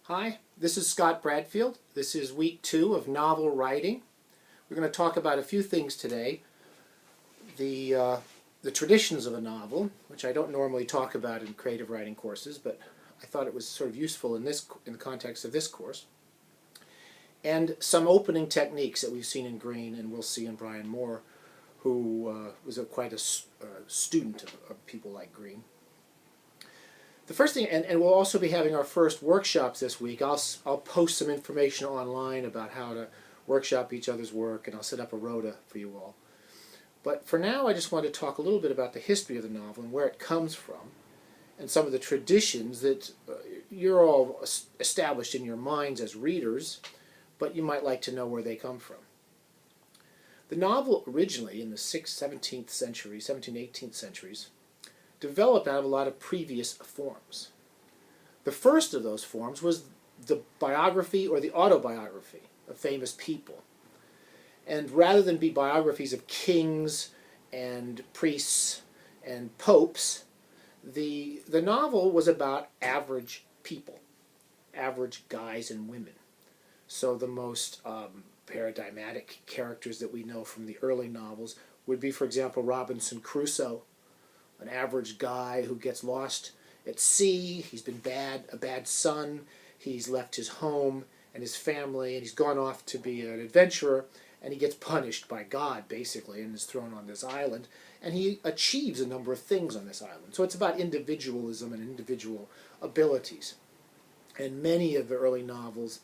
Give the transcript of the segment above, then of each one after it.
Hi, this is Scott Bradfield. This is week 2 of novel writing. We're going to talk about a few things today. The traditions of a novel, which I don't normally talk about in creative writing courses, but I thought it was sort of useful in the context of this course. And some opening techniques that we've seen in Green and we'll see in Brian Moore, who was quite a student of people like Green. The first thing, and we'll also be having our first workshops this week. I'll post some information online about how to workshop each other's work, and I'll set up a rota for you all. But for now, I just want to talk a little bit about the history of the novel and where it comes from, and some of the traditions that you're all established in your minds as readers, but you might like to know where they come from. The novel originally in the 17th century, 17th, 18th centuries, developed out of a lot of previous forms. The first of those forms was the biography or the autobiography of famous people. And rather than be biographies of kings and priests and popes, the novel was about average people, average guys and women. So the most paradigmatic characters that we know from the early novels would be, for example, Robinson Crusoe, an average guy who gets lost at sea. He's been a bad son. He's left his home and his family, and he's gone off to be an adventurer, and he gets punished by God, basically, and is thrown on this island, and he achieves a number of things on this island. So it's about individualism and individual abilities. And many of the early novels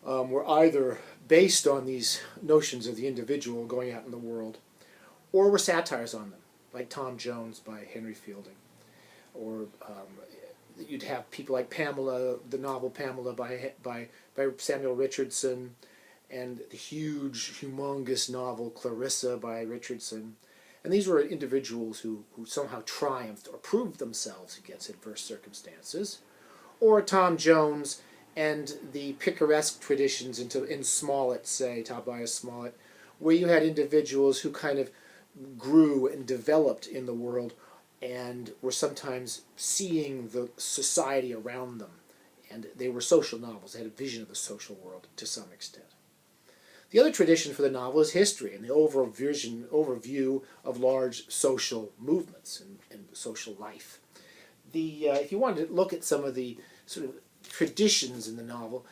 were either based on these notions of the individual going out in the world, or were satires on them, like Tom Jones by Henry Fielding. Or you'd have people like Pamela, the novel Pamela by Samuel Richardson, and the huge, humongous novel Clarissa by Richardson. And these were individuals who somehow triumphed or proved themselves against adverse circumstances. Or Tom Jones and the picaresque traditions in Smollett, say, Tobias Smollett, where you had individuals who kind of grew and developed in the world and were sometimes seeing the society around them. And they were social novels. They had a vision of the social world to some extent. The other tradition for the novel is history and the overview of large social movements and social life. If you wanted to look at some of the sort of traditions in the novel,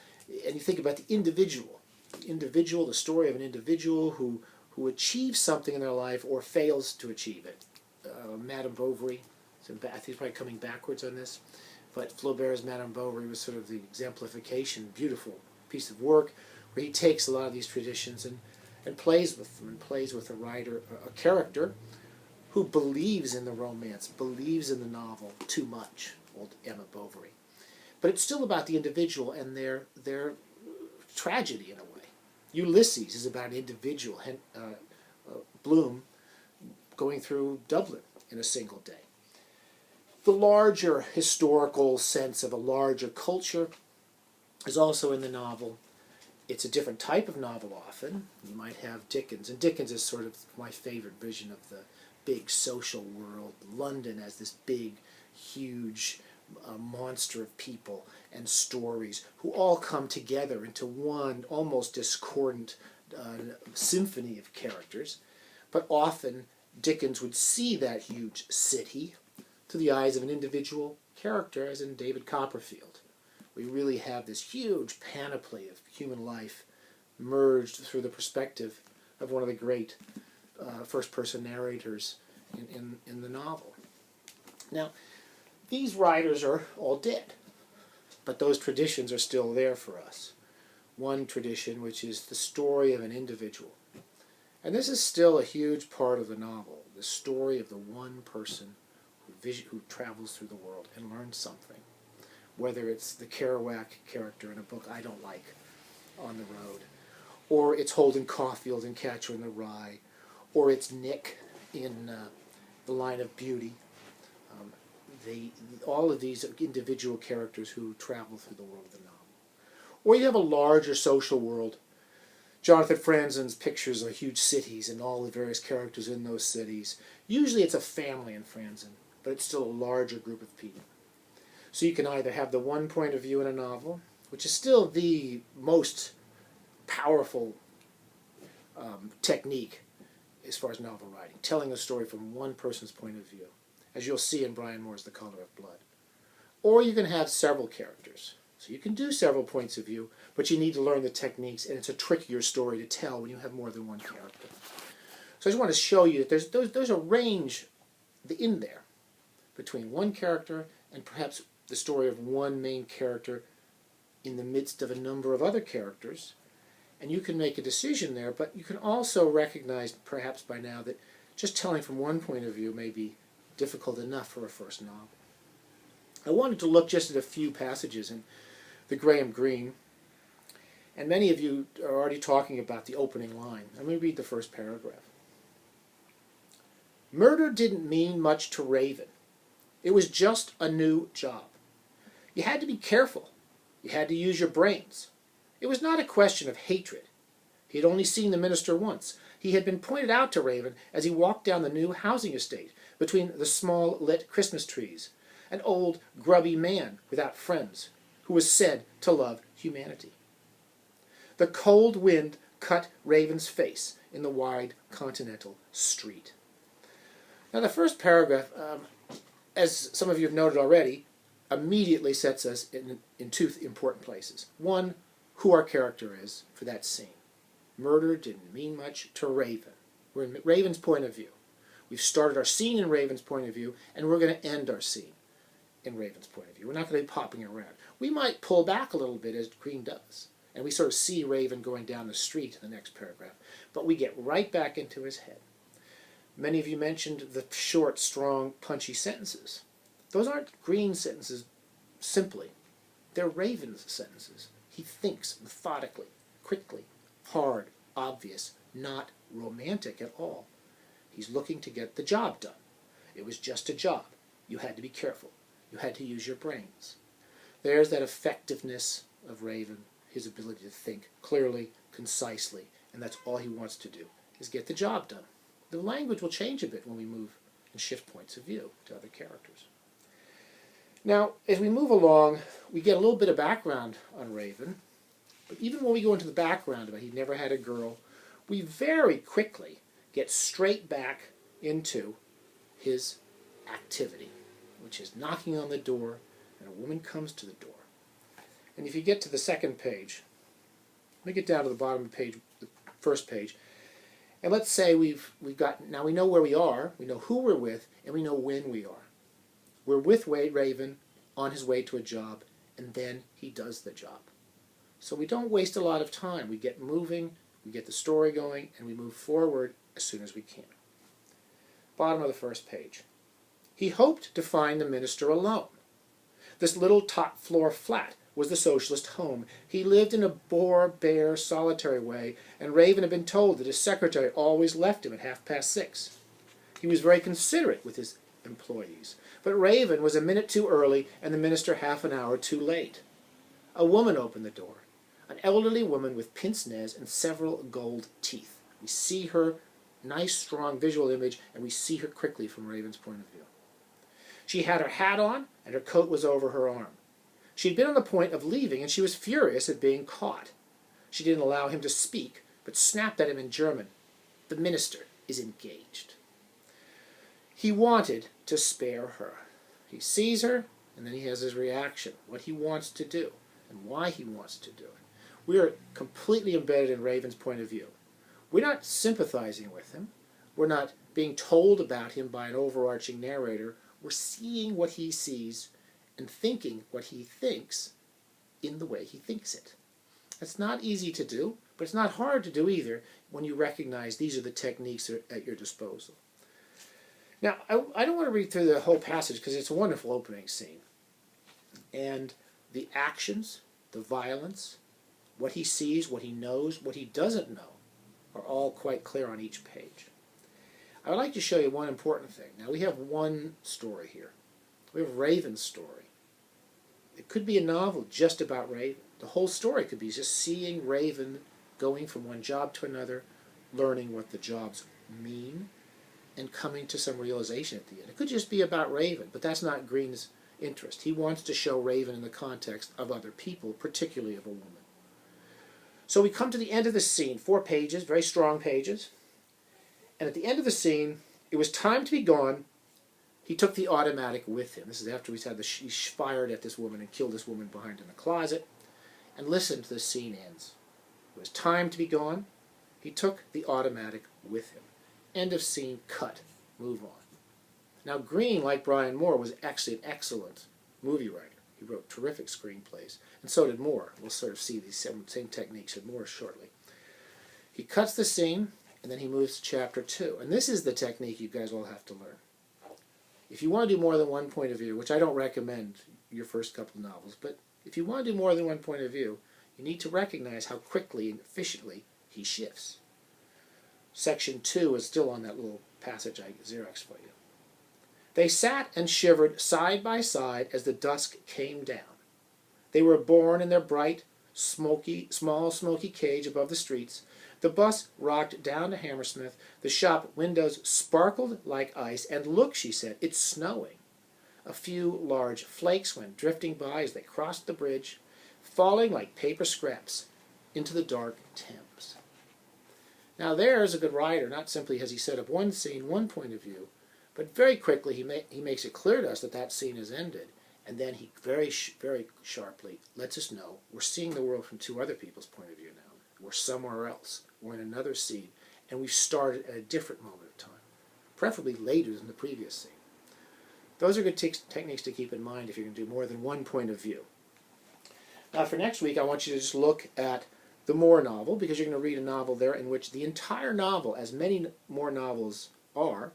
and you think about the individual, the story of an individual who achieves something in their life or fails to achieve it. Madame Bovary, I think he's probably coming backwards on this, but Flaubert's Madame Bovary was sort of the exemplification, beautiful piece of work, where he takes a lot of these traditions and plays with them, and plays with a character who believes in the romance, believes in the novel too much, old Emma Bovary. But it's still about the individual and their tragedy in a way. Ulysses is about an individual, Bloom, going through Dublin in a single day. The larger historical sense of a larger culture is also in the novel. It's a different type of novel often. You might have Dickens, and Dickens is sort of my favorite vision of the big social world. London as this big, huge monster of people and stories who all come together into one almost discordant symphony of characters. But often Dickens would see that huge city through the eyes of an individual character, as in David Copperfield. We really have this huge panoply of human life merged through the perspective of one of the great first-person narrators in the novel. Now, these writers are all dead, but those traditions are still there for us. One tradition, which is the story of an individual. And this is still a huge part of the novel, the story of the one person who travels through the world and learns something. Whether it's the Kerouac character in a book I don't like, On the Road, or it's Holden Caulfield in Catcher in the Rye, or it's Nick in The Line of Beauty. All of these individual characters who travel through the world of the novel. Or you have a larger social world. Jonathan Franzen's pictures of huge cities and all the various characters in those cities. Usually it's a family in Franzen, but it's still a larger group of people. So you can either have the one point of view in a novel, which is still the most powerful technique as far as novel writing, telling a story from one person's point of view, as you'll see in Brian Moore's The Color of Blood. Or you can have several characters. So you can do several points of view, but you need to learn the techniques, and it's a trickier story to tell when you have more than one character. So I just want to show you that there's a range in there between one character and perhaps the story of one main character in the midst of a number of other characters. And you can make a decision there, but you can also recognize perhaps by now that just telling from one point of view may be difficult enough for a first novel. I wanted to look just at a few passages in the Graham Greene, and many of you are already talking about the opening line. Let me read the first paragraph. Murder didn't mean much to Raven. It was just a new job. You had to be careful. You had to use your brains. It was not a question of hatred. He had only seen the minister once. He had been pointed out to Raven as he walked down the new housing estate between the small lit Christmas trees, an old grubby man without friends who was said to love humanity. The cold wind cut Raven's face in the wide continental street. Now the first paragraph, as some of you have noted already, immediately sets us in two important places. One, who our character is for that scene. Murder didn't mean much to Raven. We're in Raven's point of view. We've started our scene in Raven's point of view, and we're going to end our scene in Raven's point of view. We're not going to be popping around. We might pull back a little bit, as Greene does, and we sort of see Raven going down the street in the next paragraph, but we get right back into his head. Many of you mentioned the short, strong, punchy sentences. Those aren't Greene's sentences simply. They're Raven's sentences. He thinks methodically, quickly, hard, obvious, not romantic at all. He's looking to get the job done. It was just a job. You had to be careful. You had to use your brains. There's that effectiveness of Raven, his ability to think clearly, concisely, and that's all he wants to do, is get the job done. The language will change a bit when we move and shift points of view to other characters. Now, as we move along, we get a little bit of background on Raven, but even when we go into the background about he never had a girl, we very quickly get straight back into his activity, which is knocking on the door, and a woman comes to the door. And if you get to the second page, let me get down to the bottom of the page, the first page, and let's say we've got, now we know where we are, we know who we're with, and we know when we are. We're with Raven on his way to a job, and then he does the job. So we don't waste a lot of time. We get moving, we get the story going, and we move forward as soon as we can. Bottom of the first page. He hoped to find the minister alone. This little top-floor flat was the socialist home. He lived in a bare, solitary way, and Raven had been told that his secretary always left him at 6:30. He was very considerate with his employees, but Raven was a minute too early and the minister half an hour too late. A woman opened the door, an elderly woman with pince-nez and several gold teeth. We see her, nice, strong visual image, and we see her quickly from Raven's point of view. She had her hat on, and her coat was over her arm. She'd been on the point of leaving, and she was furious at being caught. She didn't allow him to speak, but snapped at him in German. The minister is engaged. He wanted to spare her. He sees her, and then he has his reaction, what he wants to do, and why he wants to do it. We are completely embedded in Raven's point of view. We're not sympathizing with him. We're not being told about him by an overarching narrator. We're seeing what he sees and thinking what he thinks in the way he thinks it. That's not easy to do, but it's not hard to do either when you recognize these are the techniques that are at your disposal. Now, I don't want to read through the whole passage because it's a wonderful opening scene. And the actions, the violence, what he sees, what he knows, what he doesn't know, are all quite clear on each page. I would like to show you one important thing. Now, we have one story here. We have Raven's story. It could be a novel just about Raven. The whole story could be just seeing Raven going from one job to another, learning what the jobs mean, and coming to some realization at the end. It could just be about Raven, but that's not Greene's interest. He wants to show Raven in the context of other people, particularly of a woman. So we come to the end of the scene, 4 pages, very strong pages. And at the end of the scene, it was time to be gone. He took the automatic with him. This is after he fired at this woman and killed this woman behind in the closet. And listen to the scene ends. It was time to be gone. He took the automatic with him. End of scene, cut. Move on. Now Greene, like Brian Moore, was actually an excellent movie writer. He wrote terrific screenplays, and so did Moore. We'll sort of see these same techniques in Moore shortly. He cuts the scene, and then he moves to chapter 2. And this is the technique you guys all have to learn. If you want to do more than one point of view, which I don't recommend your first couple of novels, but if you want to do more than one point of view, you need to recognize how quickly and efficiently he shifts. Section 2 is still on that little passage I Xeroxed for you. They sat and shivered side by side as the dusk came down. They were borne in their bright, small smoky cage above the streets. The bus rocked down to Hammersmith. The shop windows sparkled like ice. And look, she said, it's snowing. A few large flakes went drifting by as they crossed the bridge, falling like paper scraps into the dark Thames. Now there's a good writer. Not simply has he set up one scene, one point of view, but very quickly he makes it clear to us that that scene has ended. And then he very sharply lets us know we're seeing the world from 2 other people's point of view now. We're somewhere else. We're in another scene. And we've started at a different moment of time, preferably later than the previous scene. Those are good techniques to keep in mind if you're going to do more than one point of view. Now for next week, I want you to just look at the Moore novel, because you're going to read a novel there in which the entire novel, as many Moore novels are,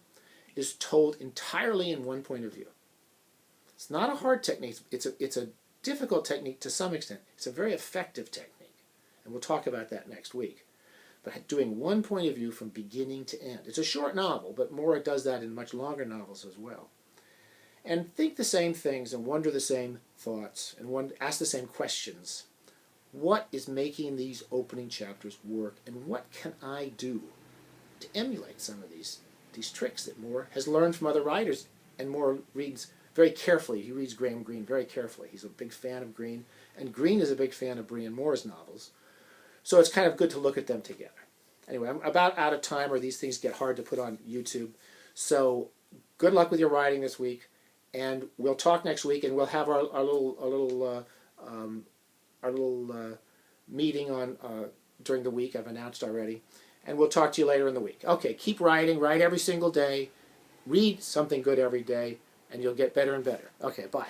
is told entirely in one point of view. It's not a hard technique. It's a difficult technique to some extent. It's a very effective technique, and we'll talk about that next week. But doing one point of view from beginning to end. It's a short novel, but Moore does that in much longer novels as well. And think the same things and wonder the same thoughts and ask the same questions. What is making these opening chapters work, and what can I do to emulate some of these tricks that Moore has learned from other writers? And Moore reads very carefully. He reads Graham Greene very carefully. He's a big fan of Greene, and Greene is a big fan of Brian Moore's novels. So it's kind of good to look at them together. Anyway, I'm about out of time, or these things get hard to put on YouTube. So good luck with your writing this week, and we'll talk next week, and we'll have our little meeting on during the week. I've announced already. And we'll talk to you later in the week. Okay, keep writing. Write every single day. Read something good every day, and you'll get better and better. Okay, bye.